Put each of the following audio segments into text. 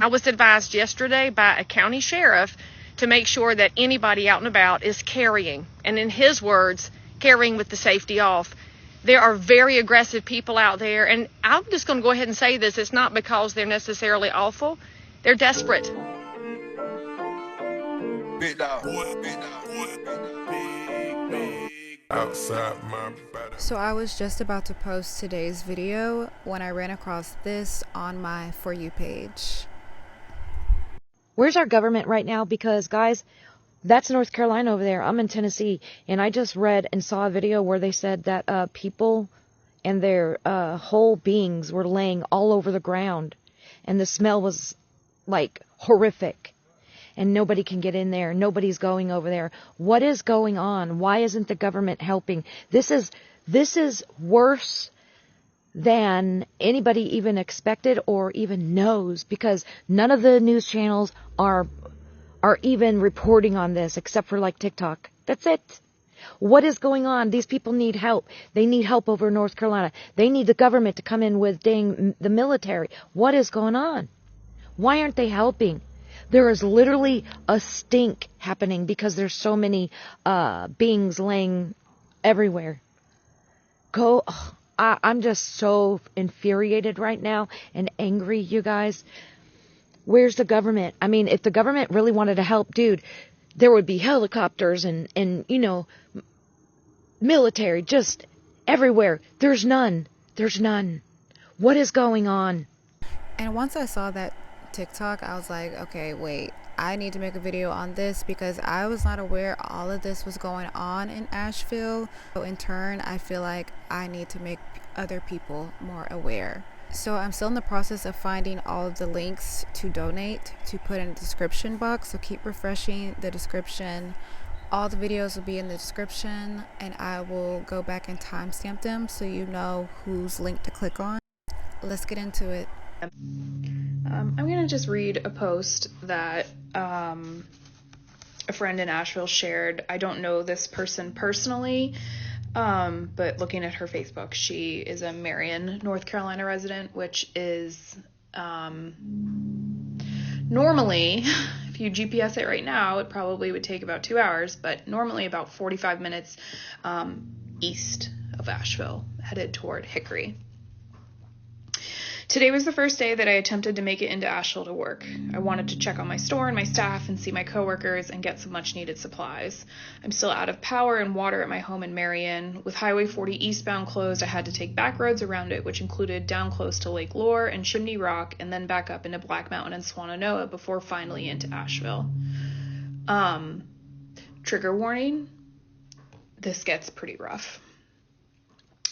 I was advised yesterday by a county sheriff to make sure that anybody out and about is carrying, and in his words, carrying with the safety off. There are very aggressive people out there, and I'm just going to go ahead and say this. It's not because they're necessarily awful. They're desperate. Big dog. Outside my body. So I was just about to post today's video when I ran across this on my For You page. Where's our government right now? Because, guys, that's North Carolina over there. I'm in Tennessee, and I just read and saw a video where they said that people and their whole beings were laying all over the ground, and the smell was, like, horrific, and nobody can get in there. Nobody's going over there. What is going on? Why isn't the government helping? This is worse than anybody even expected or even knows, because none of the news channels are even reporting on this except for like TikTok. That's it. What is going on? These people need help. They need help over in North Carolina. They need the government to come in with the military. What is going on? Why aren't they helping? There is literally a stink happening because there's so many beings laying everywhere. I'm just so infuriated right now and angry, you guys. Where's the government? I mean, if the government really wanted to help, dude, there would be helicopters and you know, military just everywhere. There's none. There's none. What is going on? And once I saw that TikTok, I was like, okay, wait, I need to make a video on this because I was not aware all of this was going on in Asheville. So in turn, I feel like I need to make other people more aware. So I'm still in the process of finding all of the links to donate to put in the description box. So keep refreshing the description. All the videos will be in the description, and I will go back and timestamp them so you know whose link to click on. Let's get into it. I'm going to just read a post that a friend in Asheville shared. I don't know this person personally, but looking at her Facebook, she is a Marion, North Carolina resident, which is normally, if you GPS it right now, it probably would take about 2 hours, but normally about 45 minutes east of Asheville, headed toward Hickory. Today was the first day that I attempted to make it into Asheville to work. I wanted to check on my store and my staff and see my coworkers and get some much needed supplies. I'm still out of power and water at my home in Marion. With Highway 40 eastbound closed, I had to take back roads around it, which included down close to Lake Lure and Chimney Rock, and then back up into Black Mountain and Swannanoa before finally into Asheville. Trigger warning, this gets pretty rough.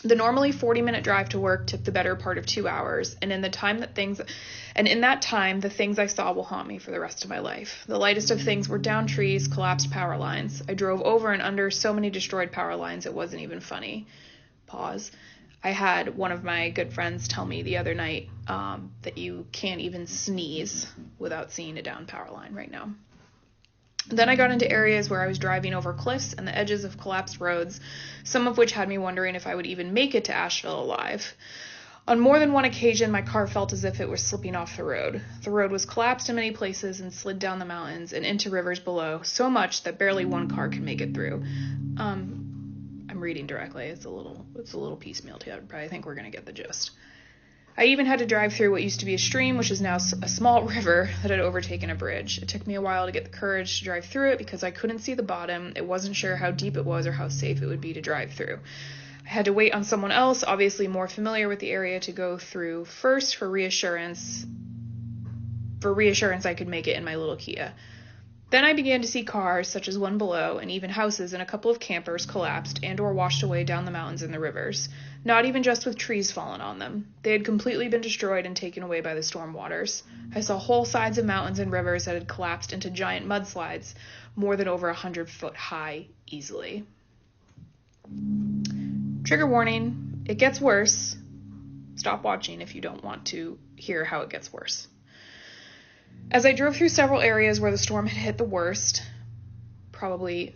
The normally 40-minute drive to work took the better part of 2 hours, and in that time, the things I saw will haunt me for the rest of my life. The lightest of things were downed trees, collapsed power lines. I drove over and under so many destroyed power lines, it wasn't even funny. Pause. I had one of my good friends tell me the other night that you can't even sneeze without seeing a downed power line right now. Then I got into areas where I was driving over cliffs and the edges of collapsed roads, some of which had me wondering if I would even make it to Asheville alive. On more than one occasion, my car felt as if it was slipping off the road. The road was collapsed in many places and slid down the mountains and into rivers below, so much that barely one car could make it through. I'm reading directly. It's a little piecemeal to it, but I think we're going to get the gist. I even had to drive through what used to be a stream, which is now a small river that had overtaken a bridge. It took me a while to get the courage to drive through it because I couldn't see the bottom. It wasn't sure how deep it was or how safe it would be to drive through. I had to wait on someone else, obviously more familiar with the area, to go through first for reassurance I could make it in my little Kia. Then I began to see cars, such as one below, and even houses and a couple of campers collapsed and or washed away down the mountains and the rivers, not even just with trees fallen on them. They had completely been destroyed and taken away by the storm waters. I saw whole sides of mountains and rivers that had collapsed into giant mudslides, more than over 100 foot high, easily. Trigger warning, it gets worse. Stop watching if you don't want to hear how it gets worse. As I drove through several areas where the storm had hit the worst, probably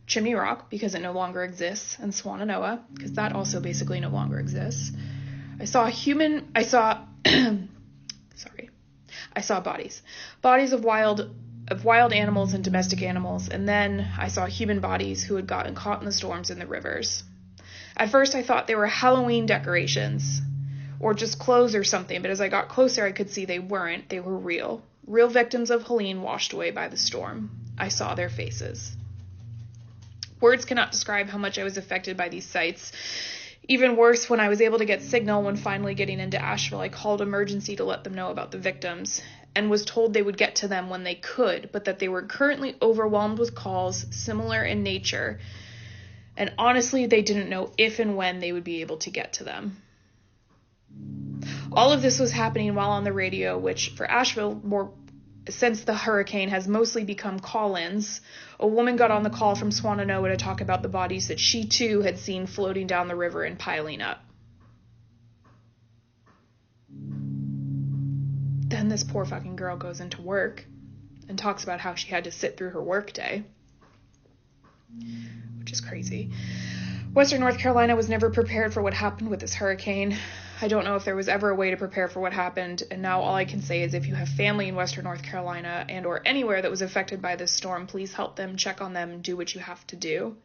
Chimney Rock, because it no longer exists, and Swannanoa, because that also basically no longer exists, I I saw bodies of wild animals and domestic animals, and then I saw human bodies who had gotten caught in the storms in the rivers. At first I thought they were Halloween decorations or just clothes or something, but as I got closer I could see they weren't. They were real victims of Helene washed away by the storm. I saw their faces. Words cannot describe how much I was affected by these sights. Even worse, when I was able to get signal when finally getting into Asheville, I called emergency to let them know about the victims and was told they would get to them when they could, but that they were currently overwhelmed with calls similar in nature, and honestly, they didn't know if and when they would be able to get to them. All of this was happening while on the radio, which for Asheville, since the hurricane, has mostly become call-ins. A woman got on the call from Swannanoa to talk about the bodies that she too had seen floating down the river and piling up. Then this poor fucking girl goes into work and talks about how she had to sit through her work day, which is crazy. Western North Carolina was never prepared for what happened with this hurricane. I don't know if there was ever a way to prepare for what happened, and now all I can say is if you have family in Western North Carolina and or anywhere that was affected by this storm, please help them, check on them, do what you have to do.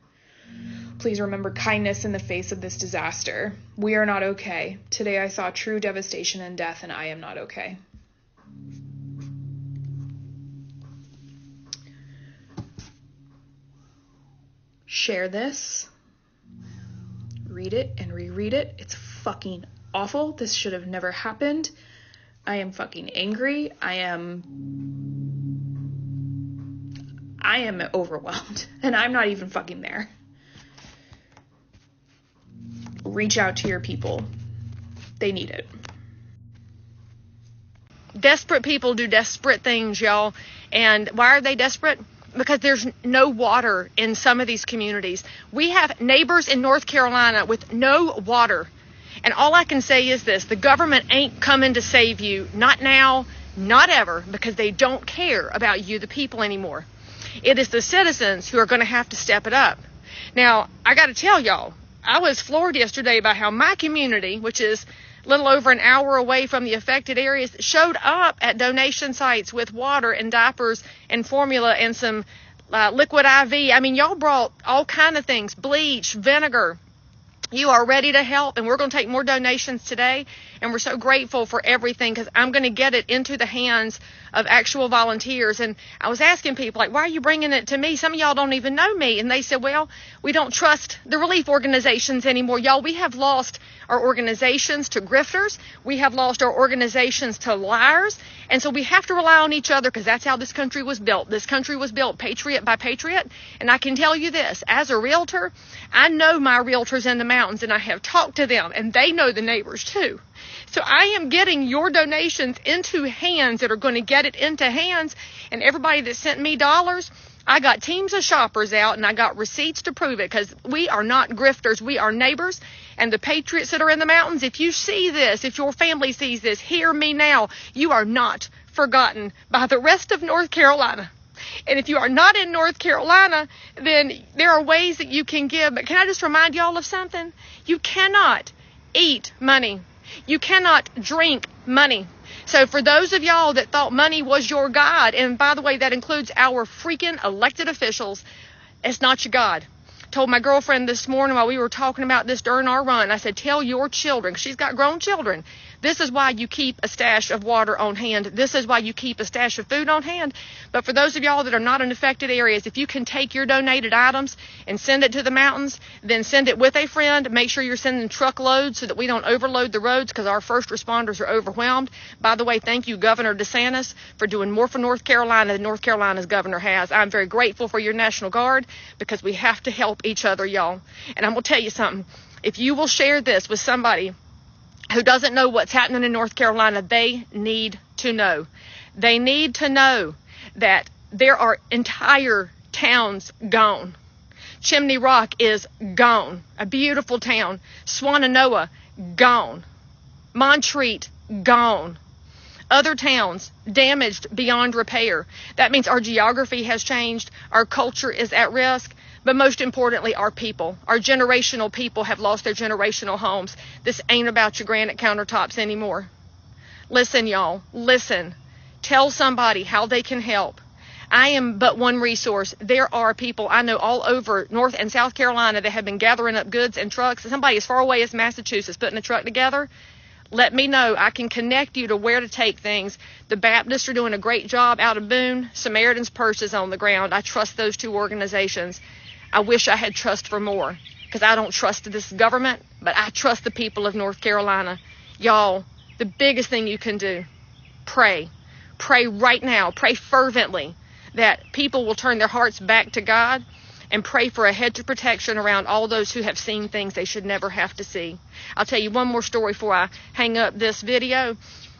Please remember kindness in the face of this disaster. We are not okay. Today I saw true devastation and death, and I am not okay. Share this. Read it and reread it. It's fucking awful. This should have never happened. I am fucking angry. I am overwhelmed, and I'm not even fucking there. Reach out to your people. They need it. Desperate people do desperate things, y'all. And why are they desperate? Because there's no water in some of these communities. We have neighbors in North Carolina with no water. And all I can say is this: the government ain't coming to save you. Not now, not ever, because they don't care about you, the people, anymore. It is the citizens who are going to have to step it up. Now, I got to tell y'all, I was floored yesterday by how my community, which is a little over an hour away from the affected areas, showed up at donation sites with water and diapers and formula and some liquid IV. I mean, y'all brought all kind of things, bleach, vinegar. You are ready to help, and we're going to take more donations today, and we're so grateful for everything because I'm going to get it into the hands of actual volunteers. And I was asking people, like, why are you bringing it to me? Some of y'all don't even know me. And they said, well, we don't trust the relief organizations anymore. Y'all, we have lost our organizations to grifters. We have lost our organizations to liars. And so we have to rely on each other because that's how this country was built. This country was built patriot by patriot. And I can tell you this, as a realtor, I know my realtors in the mountains, and I have talked to them, and they know the neighbors too. So I am getting your donations into hands that are going to get it into hands. And everybody that sent me dollars, I got teams of shoppers out, and I got receipts to prove it, because we are not grifters. We are neighbors. And the patriots that are in the mountains, if you see this, if your family sees this, hear me now. You are not forgotten by the rest of North Carolina. And if you are not in North Carolina, then there are ways that you can give. But can I just remind y'all of something? You cannot eat money. You cannot drink money. So for those of y'all that thought money was your God, and by the way, that includes our freaking elected officials, it's not your God. Told my girlfriend this morning while we were talking about this during our run, I said, tell your children, 'cause she's got grown children, this is why you keep a stash of water on hand. This is why you keep a stash of food on hand. But for those of y'all that are not in affected areas, if you can take your donated items and send it to the mountains, then send it with a friend. Make sure you're sending truckloads so that we don't overload the roads, because our first responders are overwhelmed. By the way, thank you, Governor DeSantis, for doing more for North Carolina than North Carolina's governor has. I'm very grateful for your National Guard, because we have to help each other, y'all. And I'm going to tell you something. If you will share this with somebody who doesn't know what's happening in North Carolina, they need to know. They need to know that there are entire towns gone. Chimney Rock is gone. A beautiful town. Swannanoa, gone. Montreat, gone. Other towns damaged beyond repair. That means our geography has changed. Our culture is at risk. But most importantly, our people, our generational people have lost their generational homes. This ain't about your granite countertops anymore. Listen, y'all, listen. Tell somebody how they can help. I am but one resource. There are people I know all over North and South Carolina that have been gathering up goods and trucks. Somebody as far away as Massachusetts putting a truck together. Let me know. I can connect you to where to take things. The Baptists are doing a great job out of Boone. Samaritan's Purse is on the ground. I trust those two organizations. I wish I had trust for more, because I don't trust this government, but I trust the people of North Carolina. Y'all, the biggest thing you can do, pray. Pray right now. Pray fervently that people will turn their hearts back to God, and pray for a hedge of protection around all those who have seen things they should never have to see. I'll tell you one more story before I hang up this video.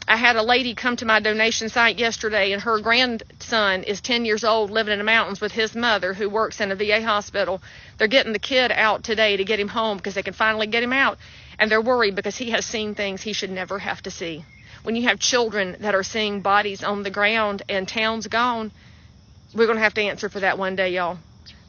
I had a lady come to my donation site yesterday, and her grandson is 10 years old, living in the mountains with his mother, who works in a VA hospital. They're getting the kid out today to get him home because they can finally get him out, and they're worried because he has seen things he should never have to see. When you have children that are seeing bodies on the ground and towns gone, we're going to have to answer for that one day, y'all.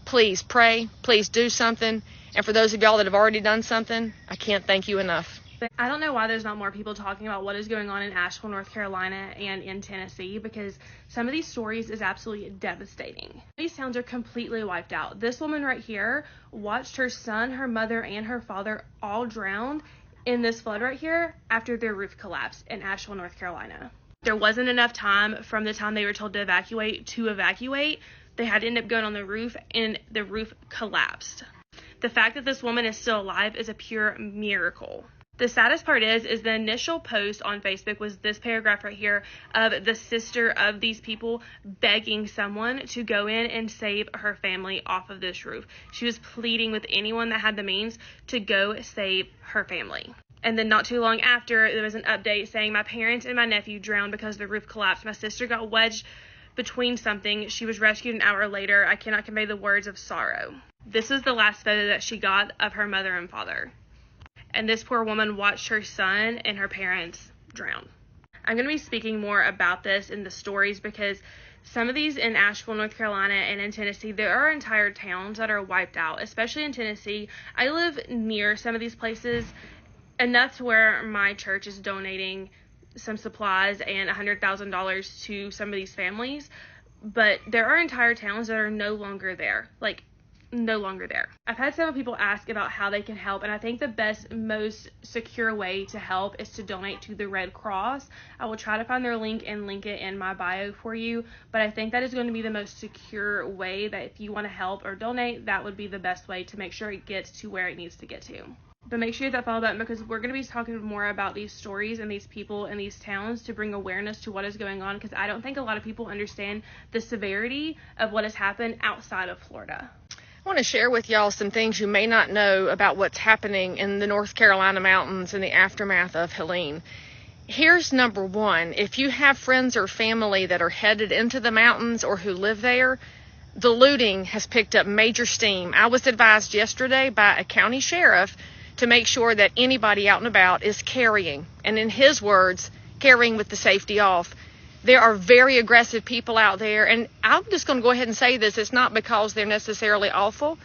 Please pray. Please do something. And for those of y'all that have already done something, I can't thank you enough. I don't know why there's not more people talking about what is going on in Asheville, North Carolina, and in Tennessee, because some of these stories is absolutely devastating. These towns are completely wiped out. This woman right here watched her son, her mother, and her father all drown in this flood right here after their roof collapsed in Asheville, North Carolina. There wasn't enough time from the time they were told to evacuate. They had to end up going on the roof, and the roof collapsed. The fact that this woman is still alive is a pure miracle. The saddest part is the initial post on Facebook was this paragraph right here of the sister of these people begging someone to go in and save her family off of this roof. She was pleading with anyone that had the means to go save her family. And then not too long after, there was an update saying, my parents and my nephew drowned because the roof collapsed. My sister got wedged between something. She was rescued an hour later. I cannot convey the words of sorrow. This is the last photo that she got of her mother and father. And this poor woman watched her son and her parents drown. I'm going to be speaking more about this in the stories, because some of these in Asheville, North Carolina, and in Tennessee, there are entire towns that are wiped out, especially in Tennessee. I live near some of these places, enough to where my church is donating some supplies and $100,000 to some of these families, but there are entire towns that are no longer there, no longer there. I've had several people ask about how they can help, and I think the best, most secure way to help is to donate to the Red Cross. I will try to find their link and link it in my bio for you, but I think that is going to be the most secure way, that if you want to help or donate, that would be the best way to make sure it gets to where it needs to get to. But make sure you hit that follow button, because we're going to be talking more about these stories and these people in these towns to bring awareness to what is going on, because I don't think a lot of people understand the severity of what has happened outside of Florida. I want to share with y'all some things you may not know about what's happening in the North Carolina mountains in the aftermath of Helene. Here's number one. If you have friends or family that are headed into the mountains or who live there, the looting has picked up major steam. I was advised yesterday by a county sheriff to make sure that anybody out and about is carrying, and in his words, carrying with the safety off. There are very aggressive people out there, and I'm just going to go ahead and say this. It's not because they're necessarily awful.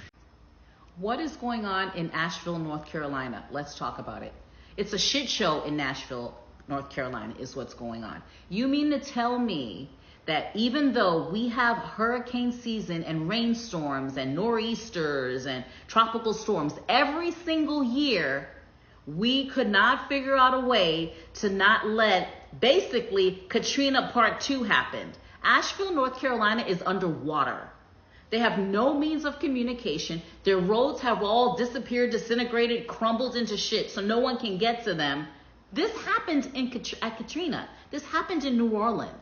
What is going on in Asheville, North Carolina? Let's talk about it. It's a shit show in Nashville, North Carolina is what's going on. You mean to tell me that even though we have hurricane season and rainstorms and nor'easters and tropical storms every single year, we could not figure out a way to not let basically Katrina Part 2 happened. Asheville, North Carolina is underwater. They have no means of communication. Their roads have all disappeared, disintegrated, crumbled into shit, so no one can get to them. This happened at Katrina. This happened in New Orleans.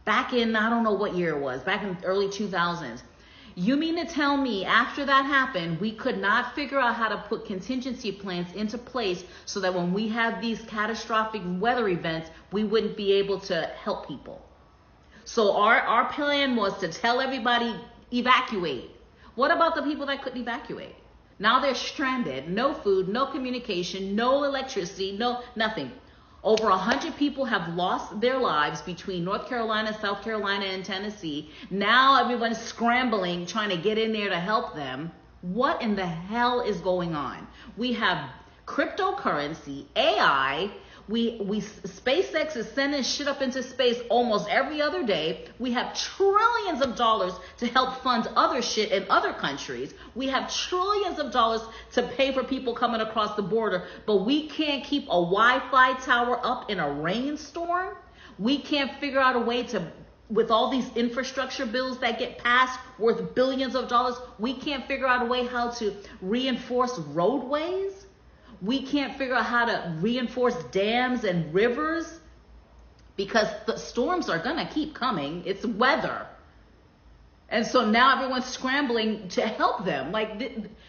Back in, I don't know what year it was, back in early 2000s. You mean to tell me after that happened, we could not figure out how to put contingency plans into place so that when we have these catastrophic weather events, we wouldn't be able to help people? So our plan was to tell everybody, evacuate. What about the people that couldn't evacuate? Now they're stranded, no food, no communication, no electricity, no nothing. Over 100 people have lost their lives between North Carolina, South Carolina, and Tennessee. Now everyone's scrambling, trying to get in there to help them. What in the hell is going on? We have cryptocurrency, AI. SpaceX is sending shit up into space almost every other day. We have trillions of dollars to help fund other shit in other countries. We have trillions of dollars to pay for people coming across the border, but we can't keep a Wi-Fi tower up in a rainstorm. We can't figure out a way to, with all these infrastructure bills that get passed worth billions of dollars, we can't figure out a way how to reinforce roadways. We can't figure out how to reinforce dams and rivers because the storms are going to keep coming. It's weather. And so now everyone's scrambling to help them. Like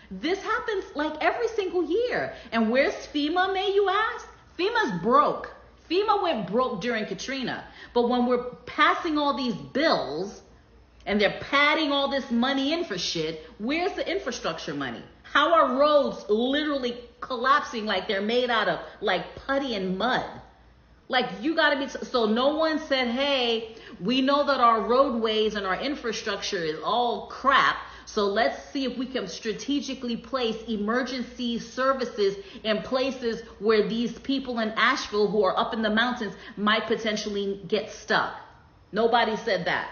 this happens like every single year. And where's FEMA, may you ask? FEMA's broke. FEMA went broke during Katrina. But when we're passing all these bills and they're padding all this money in for shit, where's the infrastructure money? How are roads literally collapsing like they're made out of like putty and mud? Like you gotta be, so no one said, hey, we know that our roadways and our infrastructure is all crap. So let's see if we can strategically place emergency services in places where these people in Asheville who are up in the mountains might potentially get stuck. Nobody said that.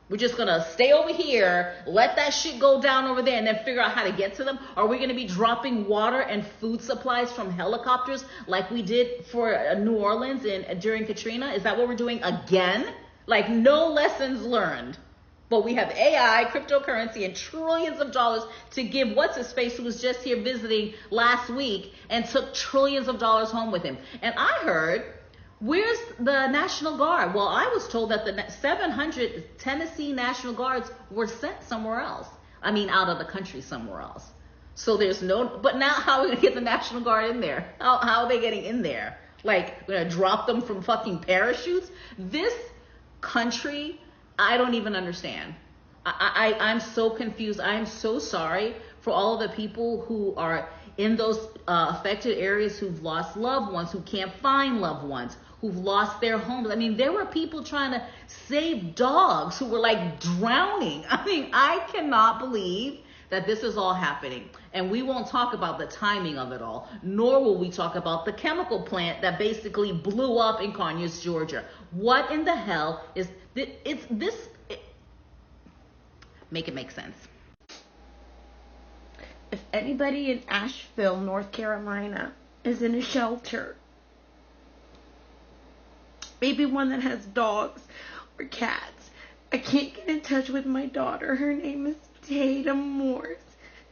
We're just going to stay over here, let that shit go down over there, and then figure out how to get to them? Are we going to be dropping water and food supplies from helicopters like we did for New Orleans during Katrina? Is that what we're doing again? Like, no lessons learned. But we have AI, cryptocurrency, and trillions of dollars to give what's-his-face, who was just here visiting last week and took trillions of dollars home with him. And I heard, where's the National Guard? Well, I was told that the 700 Tennessee National Guards were sent somewhere else. I mean, out of the country somewhere else. So there's no, but now how are we going to get the National Guard in there? How are they getting in there? Like, we're going to drop them from fucking parachutes? This country, I don't even understand. I'm so confused. I'm so sorry for all of the people who are in those affected areas who've lost loved ones, who can't find loved ones, who've lost their homes. I mean, there were people trying to save dogs who were like drowning. I mean, I cannot believe that this is all happening. And we won't talk about the timing of it all, nor will we talk about the chemical plant that basically blew up in Conyers, Georgia. What in the hell is this? Make it make sense. If anybody in Asheville, North Carolina is in a shelter, maybe one that has dogs or cats, I can't get in touch with my daughter. Her name is Tatum Morse.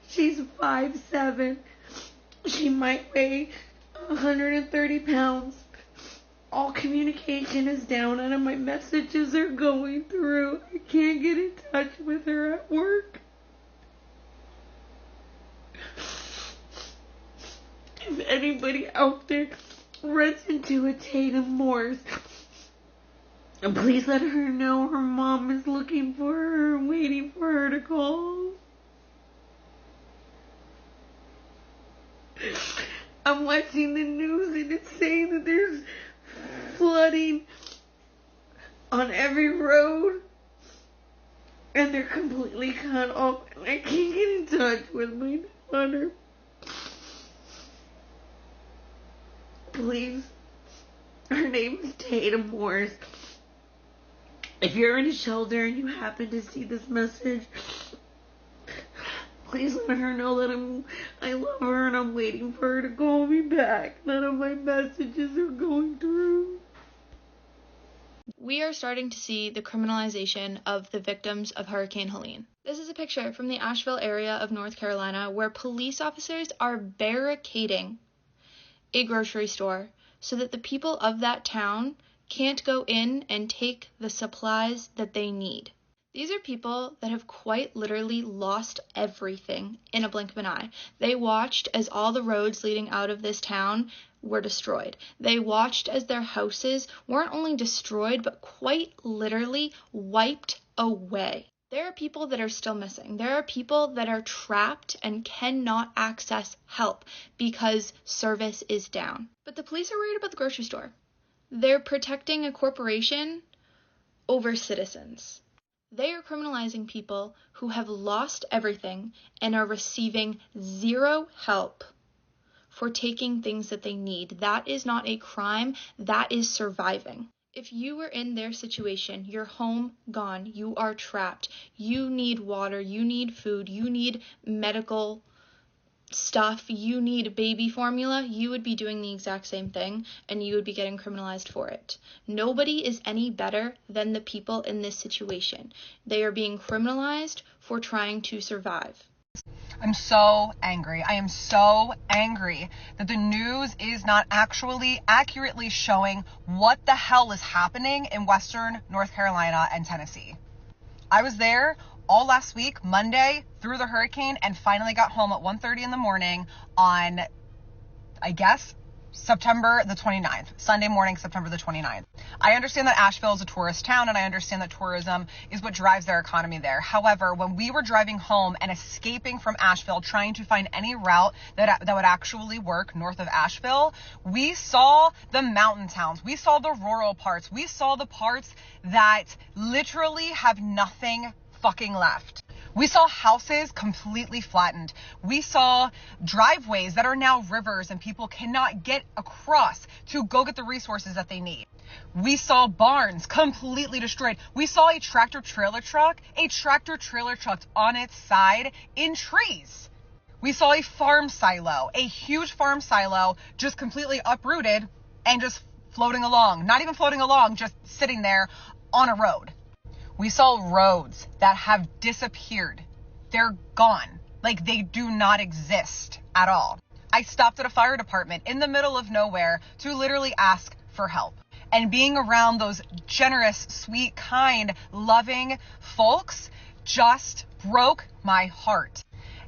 She's 5'7". She might weigh 130 pounds. All communication is down. None of my messages are going through. I can't get in touch with her at work. If anybody out there runs into a Tatum Morse, and please let her know her mom is looking for her and waiting for her to call. I'm watching the news and it's saying that there's flooding on every road and they're completely cut off and I can't get in touch with my daughter. Please, her name is Tatum Morse. If you're in a shelter and you happen to see this message, please let her know that I love her and I'm waiting for her to call me back. None of my messages are going through. We are starting to see the criminalization of the victims of Hurricane Helene. This is a picture from the Asheville area of North Carolina where police officers are barricading a grocery store so that the people of that town can't go in and take the supplies that they need. These are people that have quite literally lost everything in a blink of an eye. They watched as all the roads leading out of this town were destroyed. They watched as their houses weren't only destroyed, but quite literally wiped away. There are people that are still missing. There are people that are trapped and cannot access help because service is down. But the police are worried about the grocery store. They're protecting a corporation over citizens. They are criminalizing people who have lost everything and are receiving zero help for taking things that they need. That is not a crime. That is surviving. If you were in their situation, your home gone, you are trapped, you need water, you need food, you need medical stuff, you need baby formula, you would be doing the exact same thing and you would be getting criminalized for it. Nobody is any better than the people in this situation. They are being criminalized for trying to survive. I'm so angry. I am so angry that the news is not actually accurately showing what the hell is happening in Western North Carolina and Tennessee. I was there all last week, Monday, through the hurricane, and finally got home at 1:30 in the morning on, I guess, September the 29th, Sunday morning, September the 29th. I understand that Asheville is a tourist town, and I understand that tourism is what drives their economy there. However, when we were driving home and escaping from Asheville, trying to find any route that would actually work north of Asheville, we saw the mountain towns. We saw the rural parts. We saw the parts that literally have nothing fucking left. We saw houses completely flattened. We saw driveways that are now rivers and people cannot get across to go get the resources that they need. We saw barns completely destroyed. We saw a tractor-trailer truck on its side in trees. We saw a farm silo, a huge farm silo, just completely uprooted and just floating along. Not even floating along, just sitting there on a road. We saw roads that have disappeared. They're gone. Like, they do not exist at all. I stopped at a fire department in the middle of nowhere to literally ask for help. And being around those generous, sweet, kind, loving folks just broke my heart.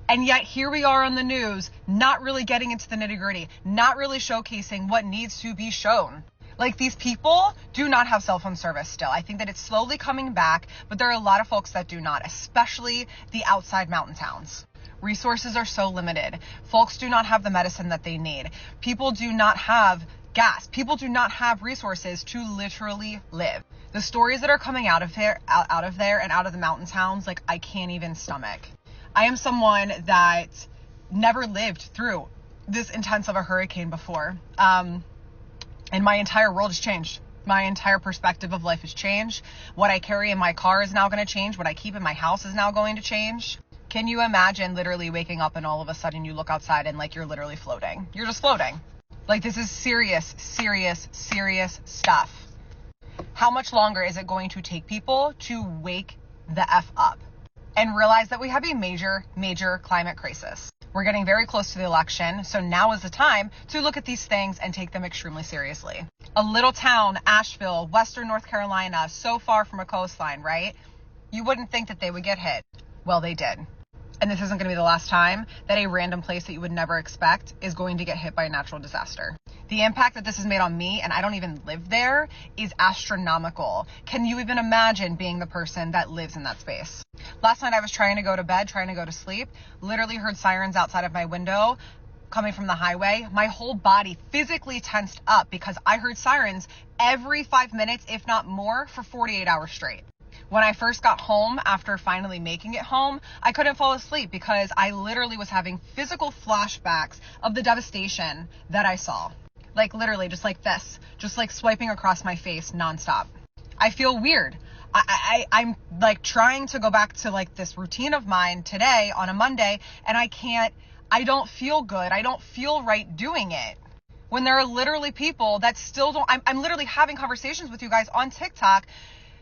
And yet here we are on the news, not really getting into the nitty-gritty, not really showcasing what needs to be shown. Like, these people do not have cell phone service still. I think that it's slowly coming back, but there are a lot of folks that do not, especially the outside mountain towns. Resources are so limited. Folks do not have the medicine that they need. People do not have gas. People do not have resources to literally live. The stories that are coming out of there and out of the mountain towns, like, I can't even stomach. I am someone that never lived through this intense of a hurricane before. And my entire world has changed. My entire perspective of life has changed. What I carry in my car is now going to change. What I keep in my house is now going to change. Can you imagine literally waking up and all of a sudden you look outside and like you're literally floating? You're just floating. Like, this is serious, serious, serious stuff. How much longer is it going to take people to wake the F up and realize that we have a major, major climate crisis? We're getting very close to the election, so now is the time to look at these things and take them extremely seriously. A little town, Asheville, Western North Carolina, so far from a coastline, right? You wouldn't think that they would get hit. Well, they did. And this isn't going to be the last time that a random place that you would never expect is going to get hit by a natural disaster. The impact that this has made on me, and I don't even live there, is astronomical. Can you even imagine being the person that lives in that space? Last night I was trying to go to bed, trying to go to sleep, literally heard sirens outside of my window coming from the highway. My whole body physically tensed up because I heard sirens every 5 minutes, if not more, for 48 hours straight. When I first got home, after finally making it home, I couldn't fall asleep because I literally was having physical flashbacks of the devastation that I saw. Like, literally, just like this, just like swiping across my face nonstop. I feel weird. I'm like trying to go back to like this routine of mine today on a Monday, and I don't feel good. I don't feel right doing it. When there are literally people that still don't, I'm literally having conversations with you guys on TikTok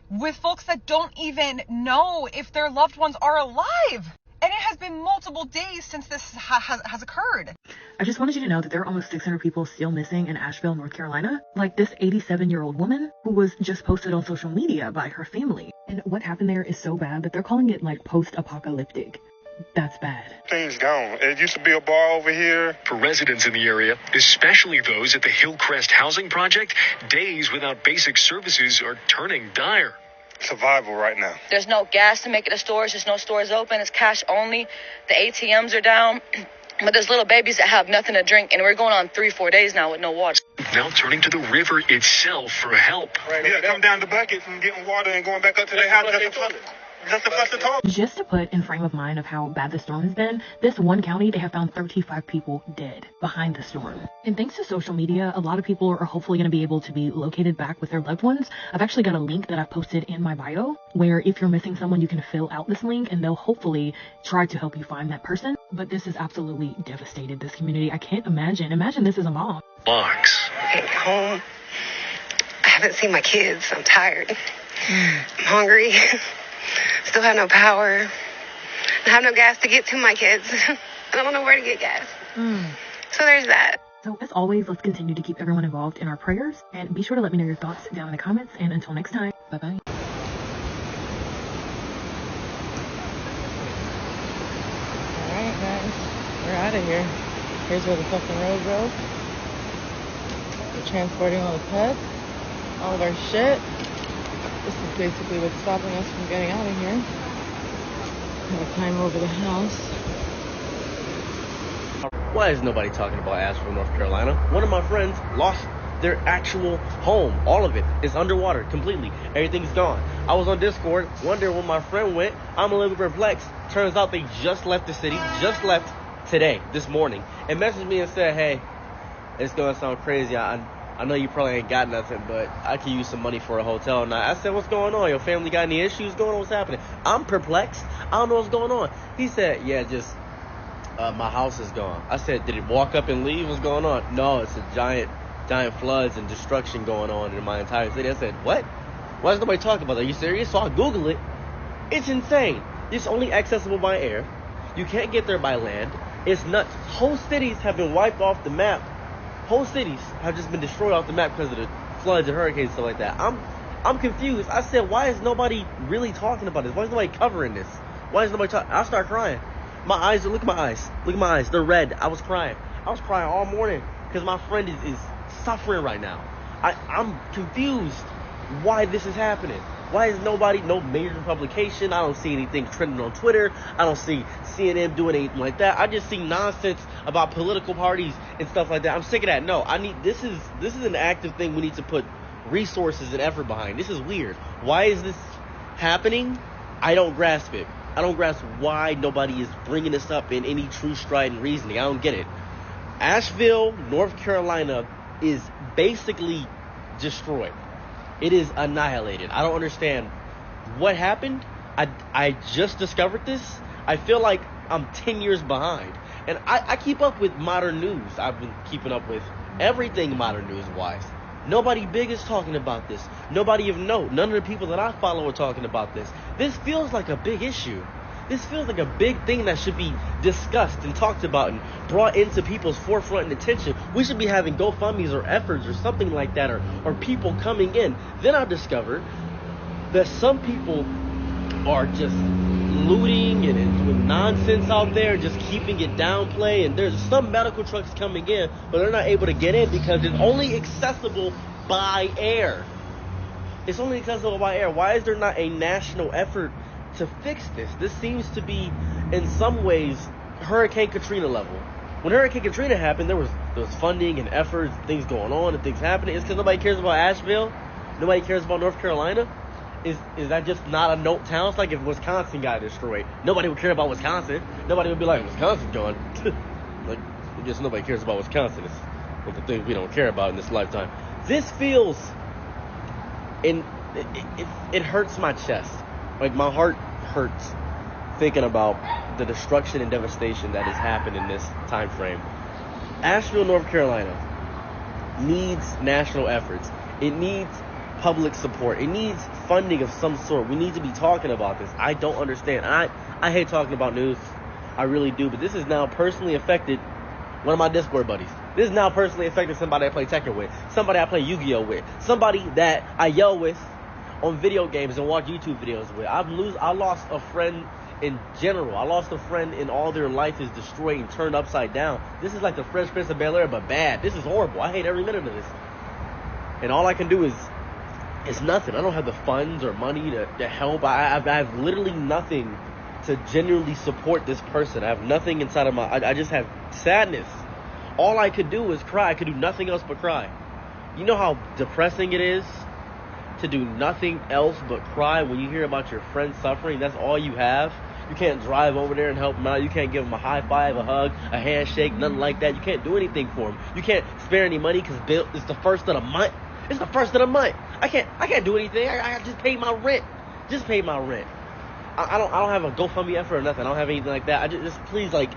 with folks that don't even know if their loved ones are alive. And it has been multiple days since this has occurred. I just wanted you to know that there are almost 600 people still missing in Asheville, North Carolina. Like this 87-year-old woman who was just posted on social media by her family. And what happened there is so bad that they're calling it like post-apocalyptic. That's bad. Things gone. It used to be a bar over here. For residents in the area, especially those at the Hillcrest Housing Project, days without basic services are turning dire. Survival right now. There's no gas to make it to stores. There's no stores open. It's cash only. The ATMs are down. But there's little babies that have nothing to drink, and we're going on 3-4 days now with no water. Now turning to the river itself for help. Yeah, come down the buckets and getting water and going back up to their house just for fun. Just a bunch of talk. Just to put in frame of mind of how bad the storm has been, this one county, they have found 35 people dead behind the storm. And thanks to social media, a lot of people are hopefully going to be able to be located back with their loved ones. I've actually got a link that I've posted in my bio where if you're missing someone, you can fill out this link and they'll hopefully try to help you find that person. But this has absolutely devastated this community. I can't imagine. Imagine this as a mom. Box. Came home. I haven't seen my kids. I'm tired. I'm hungry. Still have no power. I have no gas to get to my kids. I don't know where to get gas. So there's that. So as always, let's continue to keep everyone involved in our prayers. And be sure to let me know your thoughts down in the comments. And until next time, bye-bye. Alright guys, we're out of here. Here's where the fucking road goes. We're transporting all the pets, all of our shit. This is basically what's stopping us from getting out of here. I'm gonna climb over the house. Why is nobody talking about Asheville, North Carolina? One of my friends lost their actual home. All of it is underwater completely. Everything's gone. I was on Discord wondering where my friend went. I'm a little bit perplexed. Turns out they just left the city, just left today, this morning, and messaged me and said, hey, it's gonna sound crazy. I know you probably ain't got nothing, but I can use some money for a hotel night. I said, what's going on? Your family got any issues going on? What's happening? I'm perplexed. I don't know what's going on. He said, yeah, just my house is gone. I said, did it walk up and leave? What's going on? No, it's a giant floods and destruction going on in my entire city. I said, what? Why is nobody talking about that? Are you serious? So I Google it. It's insane. It's only accessible by air. You can't get there by land. It's nuts. Whole cities have been wiped off the map. Whole cities have just been destroyed off the map because of the floods and hurricanes and stuff like that. I'm confused. I said, why is nobody really talking about this? Why is nobody covering this? Why is nobody talking? I start crying. My eyes, look at my eyes. Look at my eyes. They're red. I was crying. I was crying all morning because my friend is suffering right now. I'm confused why this is happening. Why is no major publication? I don't see anything trending on Twitter. I don't see CNN doing anything like that. I just see nonsense about political parties and stuff like that. I'm sick of that. No, this is an active thing we need to put resources and effort behind. This is weird. Why is this happening? I don't grasp it. I don't grasp why nobody is bringing this up in any true stride and reasoning. I don't get it. Asheville, North Carolina is basically destroyed. It is annihilated. I don't understand what happened. I just discovered this. I feel like I'm 10 years behind. And I keep up with modern news. I've been keeping up with everything modern news-wise. Nobody big is talking about this. Nobody of note. None of the people that I follow are talking about this. This feels like a big issue. This feels like a big thing that should be discussed and talked about and brought into people's forefront and attention. We should be having GoFundMes or efforts or something like that, or people coming in. Then I discovered that some people are just looting and doing nonsense out there, just keeping it downplay. And there's some medical trucks coming in, but they're not able to get in because it's only accessible by air. It's only accessible by air. Why is there not a national effort to fix this? This seems to be, in some ways, Hurricane Katrina level. When Hurricane Katrina happened, there was funding and efforts, things going on and things happening. It's because nobody cares about Asheville. Nobody cares about North Carolina. Is that just not a note town? It's like if Wisconsin got destroyed, nobody would care about Wisconsin. Nobody would be like, Wisconsin's gone. Like, I guess nobody cares about Wisconsin. It's one of the things we don't care about in this lifetime. This feels, it hurts my chest. Like, my heart hurts thinking about the destruction and devastation that has happened in this time frame. Asheville, North Carolina needs national efforts. It needs public support. It needs funding of some sort. We need to be talking about this. I don't understand. I hate talking about news. I really do. But this has now personally affected one of my Discord buddies. This has now personally affected somebody I play Tekken with. Somebody I play Yu-Gi-Oh with. Somebody that I yell with on video games and watch YouTube videos with. I lost a friend in general. I lost a friend in all their life is destroyed and turned upside down. This is like the Fresh Prince of Bel-Air, but bad. This is horrible. I hate every minute of this. And all I can do is nothing. I don't have the funds or money to help. I have literally nothing to genuinely support this person. I have nothing inside of I just have sadness. All I could do is cry. I could do nothing else but cry. You know how depressing it is to do nothing else but cry when you hear about your friends suffering. That's all you have. You can't drive over there and help them out. You can't give them a high five, a hug, a handshake, nothing like that. You can't do anything for them. You can't spare any money because it's the first of the month. It's the first of the month. I can't do anything. I just paid my rent. Just paid my rent. I don't have a GoFundMe effort or nothing. I don't have anything like that. I just please like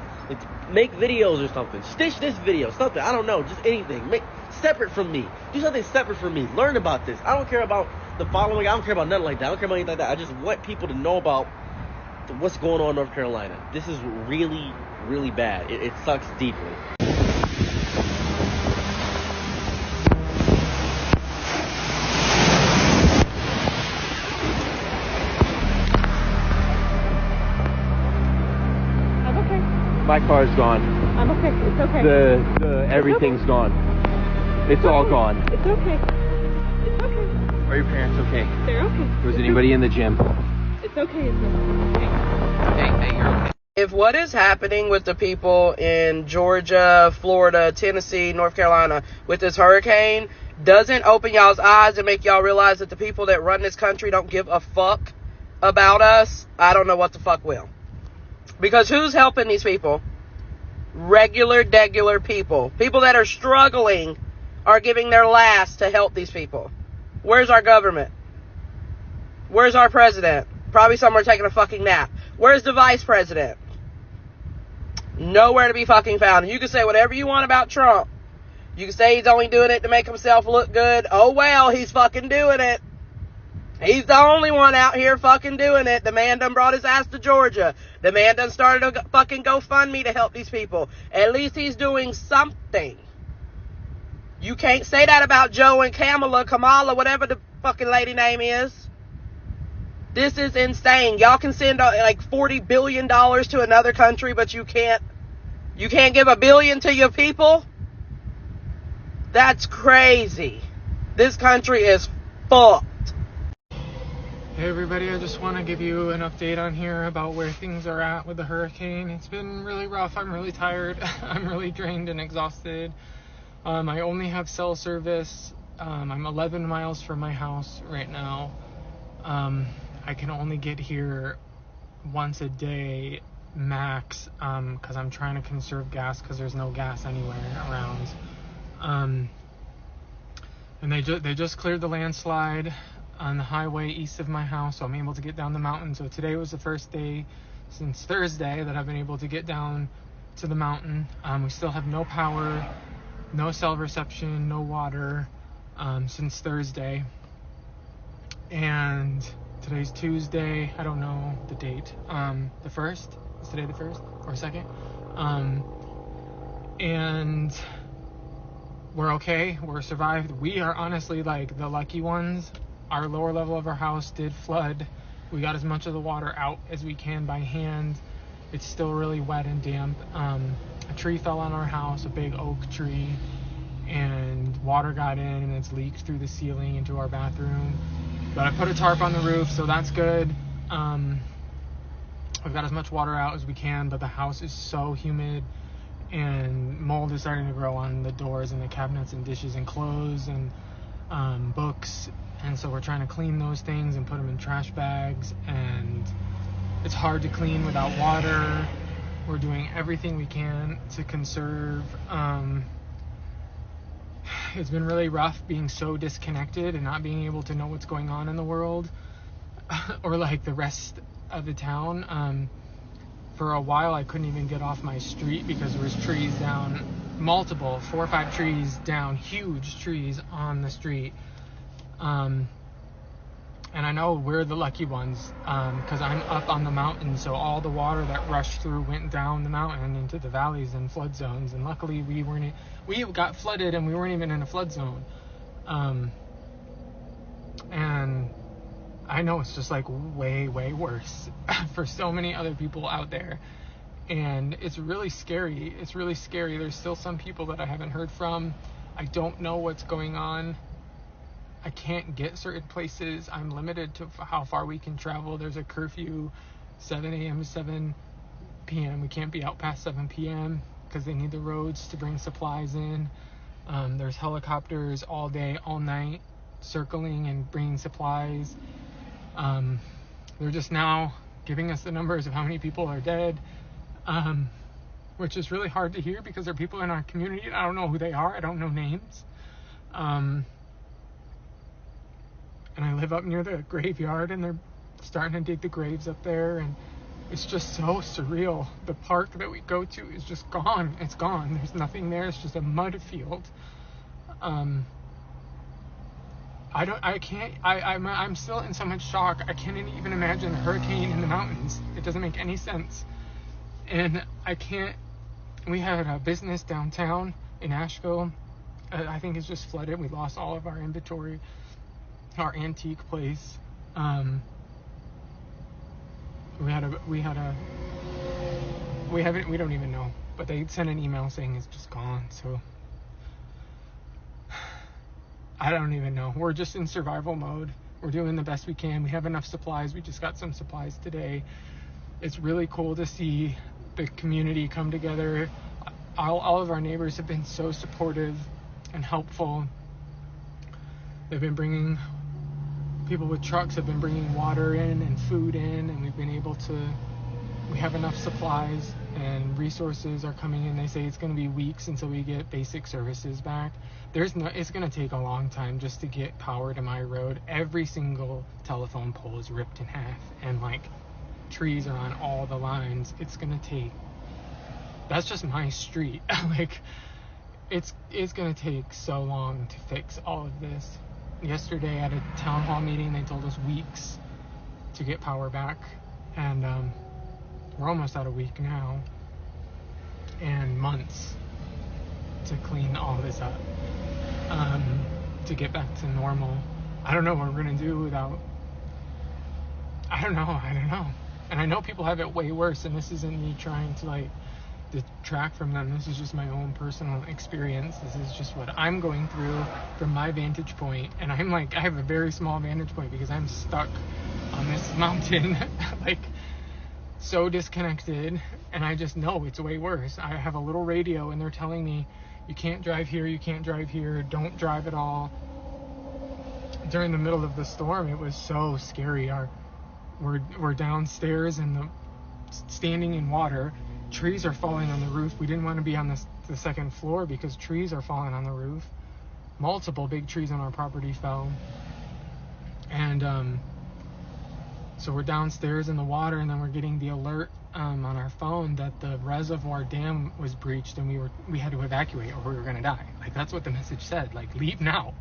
make videos or something. Stitch this video, something. I don't know, just anything. Make separate from me. Do something separate from me. Learn about this. I don't care about the following. I don't care about nothing like that. I don't care about anything like that. I just want people to know about what's going on in North Carolina. This is really, really bad. It sucks deeply. My car's gone. I'm okay. It's okay. The everything's gone. It's all gone. It's okay. It's okay. Are your parents okay? They're okay. Was anybody in the gym? It's okay. It's okay. Hey, you're okay. If what is happening with the people in Georgia, Florida, Tennessee, North Carolina with this hurricane doesn't open y'all's eyes and make y'all realize that the people that run this country don't give a fuck about us, I don't know what the fuck will. Because who's helping these people? Regular, degular people. People that are struggling are giving their last to help these people. Where's our government? Where's our president? Probably somewhere taking a fucking nap. Where's the vice president? Nowhere to be fucking found. And you can say whatever you want about Trump. You can say he's only doing it to make himself look good. Oh well, he's fucking doing it. He's the only one out here fucking doing it. The man done brought his ass to Georgia. The man done started a fucking GoFundMe to help these people. At least he's doing something. You can't say that about Joe and Kamala, whatever the fucking lady name is. This is insane. Y'all can send like $40 billion to another country, but you can't give $1 billion to your people? That's crazy. This country is fucked. Hey everybody, I just want to give you an update on here about where things are at with the hurricane. It's been really rough. I'm really tired. I'm really drained and exhausted. I only have cell service. I'm 11 miles from my house right now. I can only get here once a day max because I'm trying to conserve gas because there's no gas anywhere around. And they just cleared the landslide on the highway east of my house, so I'm able to get down the mountain. So today was the first day since Thursday that I've been able to get down to the mountain. We still have no power, no cell reception, no water since Thursday. And today's Tuesday. I don't know the date. The 1st? Is today the 1st or 2nd? And we're okay. We're survived. We are honestly like the lucky ones. Our lower level of our house did flood. We got as much of the water out as we can by hand. It's still really wet and damp. A tree fell on our house, a big oak tree, and water got in and it's leaked through the ceiling into our bathroom. But I put a tarp on the roof, so that's good. We've got as much water out as we can, but the house is so humid and mold is starting to grow on the doors and the cabinets and dishes and clothes and books. And so we're trying to clean those things and put them in trash bags, and it's hard to clean without water. We're doing everything we can to conserve. It's been really rough being so disconnected and not being able to know what's going on in the world or like the rest of the town. For a while I couldn't even get off my street because there was trees down, multiple, 4 or 5 trees down, huge trees on the street. And I know we're the lucky ones because I'm up on the mountain, so all the water that rushed through went down the mountain into the valleys and flood zones, and luckily we got flooded and we weren't even in a flood zone. And I know it's just like way worse for so many other people out there, and it's really scary. There's still some people that I haven't heard from. I don't know what's going on. I can't get certain places. I'm limited to how far we can travel. There's a curfew, 7 a.m. to 7 p.m. We can't be out past 7 p.m. because they need the roads to bring supplies in. There's helicopters all day, all night circling and bringing supplies. They're just now giving us the numbers of how many people are dead, which is really hard to hear because they're people in our community. I don't know who they are. I don't know names. And I live up near the graveyard, and they're starting to dig the graves up there, and it's just so surreal. The park that we go to is just gone. It's gone. There's nothing there. It's just a mud field. I'm still in so much shock. I can't even imagine a hurricane in the mountains. It doesn't make any sense. And we had a business downtown in Asheville. I think it's just flooded. We lost all of our inventory, our antique place. We don't even know, but they sent an email saying it's just gone. So I don't even know. We're just in survival mode. We're doing the best we can. We have enough supplies. We just got some supplies today. It's really cool to see the community come together. All of our neighbors have been so supportive and helpful. They've been bringing, people with trucks have been bringing water in and food in, and we have enough supplies, and resources are coming in. They say it's going to be weeks until we get basic services back. It's going to take a long time just to get power to my road. Every single telephone pole is ripped in half, and trees are on all the lines. It's going to take, that's just my street. It's going to take so long to fix all of this. Yesterday at a town hall meeting, they told us weeks to get power back, and we're almost at a week now, and months to clean all this up, to get back to normal. I don't know what we're gonna do without, I don't know. And I know people have it way worse, and this isn't me trying to detract from them. This is just my own personal experience. This is just what I'm going through from my vantage point, and I have a very small vantage point because I'm stuck on this mountain, so disconnected, and I just know it's way worse. I have a little radio, and they're telling me, you can't drive here, don't drive at all. During the middle of the storm, it was so scary. We're downstairs and standing in water. Trees are falling on the roof. We didn't want to be on the second floor because trees are falling on the roof. Multiple big trees on our property fell. And so we're downstairs in the water, and then we're getting the alert on our phone that the reservoir dam was breached, and we had to evacuate or we were going to die. That's what the message said. Leave now.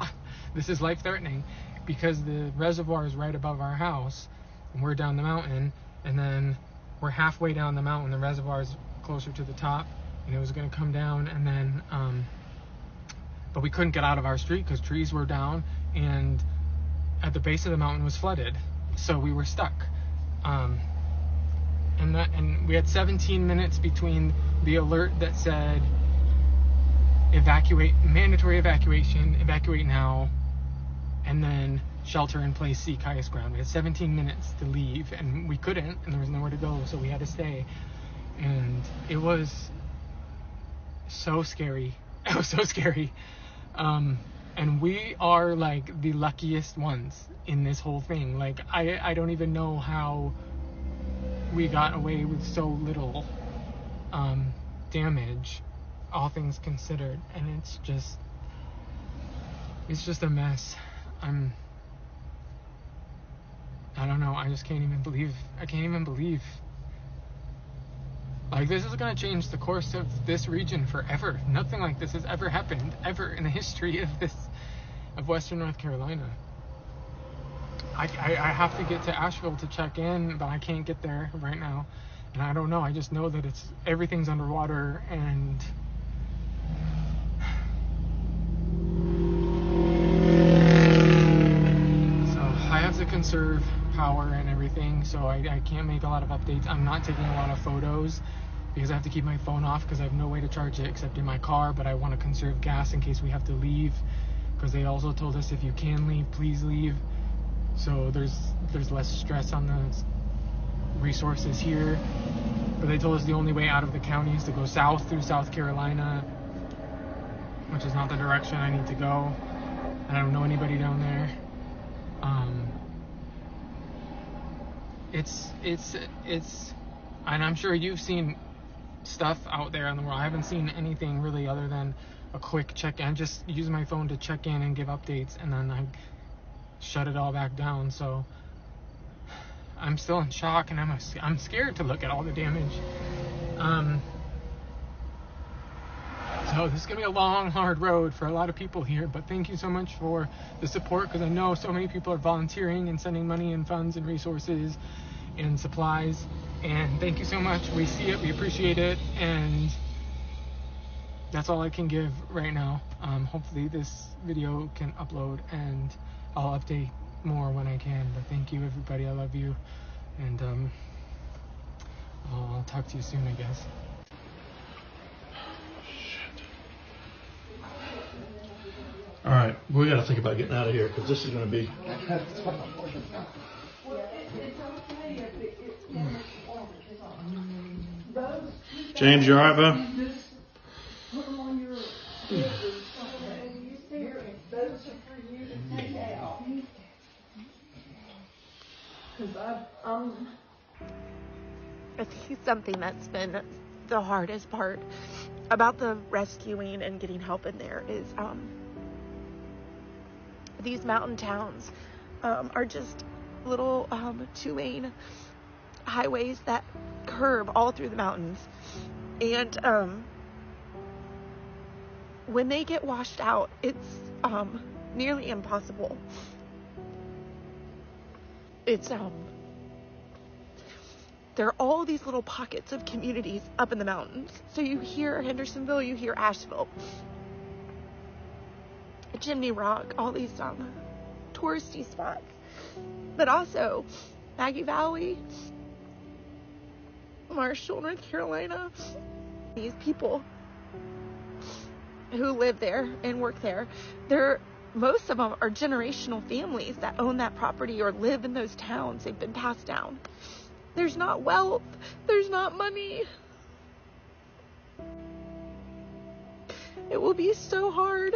This is life-threatening, because the reservoir is right above our house, and we're down the mountain, and then we're halfway down the mountain. The reservoir is closer to the top, and it was going to come down, and then but we couldn't get out of our street because trees were down, and at the base of the mountain was flooded, so we were stuck. And we had 17 minutes between the alert that said evacuate, mandatory evacuation, evacuate now, and then shelter in place, seek highest ground. We had 17 minutes to leave, and we couldn't, and there was nowhere to go, so we had to stay. And it was so scary. It was so scary. And we are the luckiest ones in this whole thing. I don't even know how we got away with so little damage, all things considered. And it's just a mess. I don't know. I can't even believe this is going to change the course of this region forever. Nothing like this has ever happened ever in the history of Western North Carolina. I have to get to Asheville to check in, but I can't get there right now, and I don't know. I just know that everything's underwater, and so I have to conserve power and everything, so I can't make a lot of updates. I'm not taking a lot of photos because I have to keep my phone off because I have no way to charge it except in my car, but I want to conserve gas in case we have to leave, because they also told us if you can leave, please leave. So there's less stress on the resources here. But they told us the only way out of the county is to go south through South Carolina, which is not the direction I need to go. I don't know anybody down there. It's, and I'm sure you've seen stuff out there in the world. I haven't seen anything really other than a quick check-in. I just use my phone to check in and give updates, and then I shut it all back down. So I'm still in shock, and I'm scared to look at all the damage. So this is going to be a long, hard road for a lot of people here, but thank you so much for the support, because I know so many people are volunteering and sending money and funds and resources and supplies, and thank you so much. We see it, we appreciate it, and that's all I can give right now. Hopefully this video can upload, and I'll update more when I can, but thank you everybody, I love you, and I'll talk to you soon, I guess. All right, we got to think about getting out of here, because this is going to be... James, you all right, bud? I think something that's been the hardest part about the rescuing and getting help in there is these mountain towns are just little two-lane highways that curve all through the mountains, and when they get washed out, it's nearly impossible. It's there are all these little pockets of communities up in the mountains. So you hear Hendersonville, you hear Asheville, Chimney Rock, all these touristy spots, but also Maggie Valley, Marshall, North Carolina. These people who live there and work there, most of them are generational families that own that property or live in those towns. They've been passed down. There's not wealth. There's not money. It will be so hard.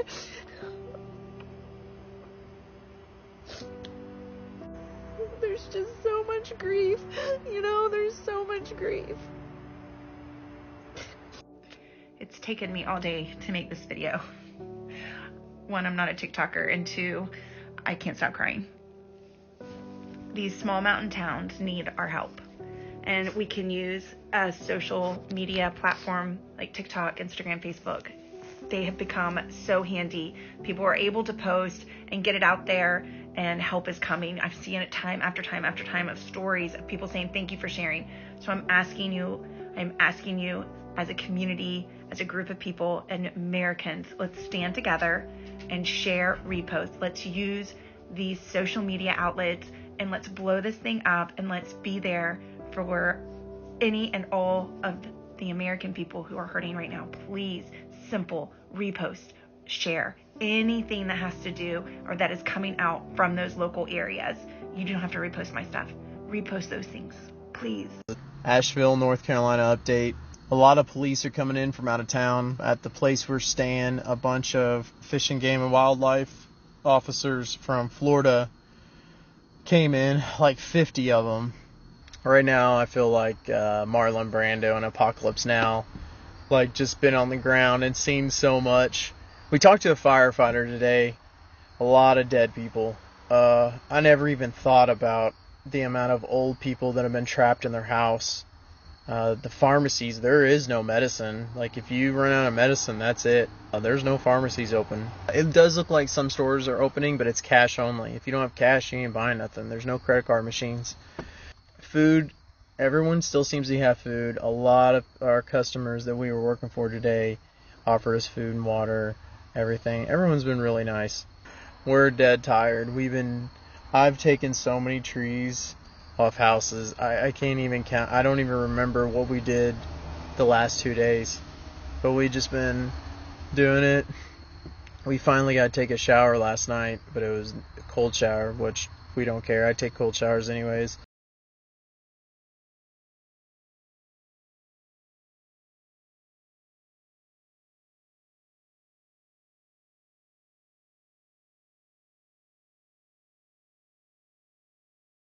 There's just so much grief. There's so much grief. It's taken me all day to make this video. One, I'm not a TikToker, and two, I can't stop crying. These small mountain towns need our help, and we can use a social media platform like TikTok, Instagram, Facebook. They have become so handy. People are able to post and get it out there, and help is coming. I've seen it time after time after time of stories of people saying thank you for sharing. So I'm asking you as a community, as a group of people and Americans, let's stand together and share, repost. Let's use these social media outlets, and let's blow this thing up, and let's be there for any and all of the American people who are hurting right now. Please, simple, repost, share anything that has to do or that is coming out from those local areas. You don't have to repost my stuff. Repost those things, please. Asheville, North Carolina update. A lot of police are coming in from out of town. At the place we're staying, a bunch of Fish and Game and Wildlife officers from Florida came in, like 50 of them. Right now I feel like Marlon Brando in Apocalypse Now, like just been on the ground and seen so much. We talked to a firefighter today. A lot of dead people. I never even thought about the amount of old people that have been trapped in their house. The pharmacies, there is no medicine. Like, if you run out of medicine, that's it. There's no pharmacies open. It does look like some stores are opening, but it's cash only. If you don't have cash, you ain't buying nothing. There's no credit card machines. Food, everyone still seems to have food. A lot of our customers that we were working for today offered us food and water, everything. Everyone's been really nice. We're dead tired. I've taken so many trees off houses. I can't even count. I don't even remember what we did the last 2 days, but we just been doing it. We finally got to take a shower last night, but it was a cold shower, which we don't care. I take cold showers anyways.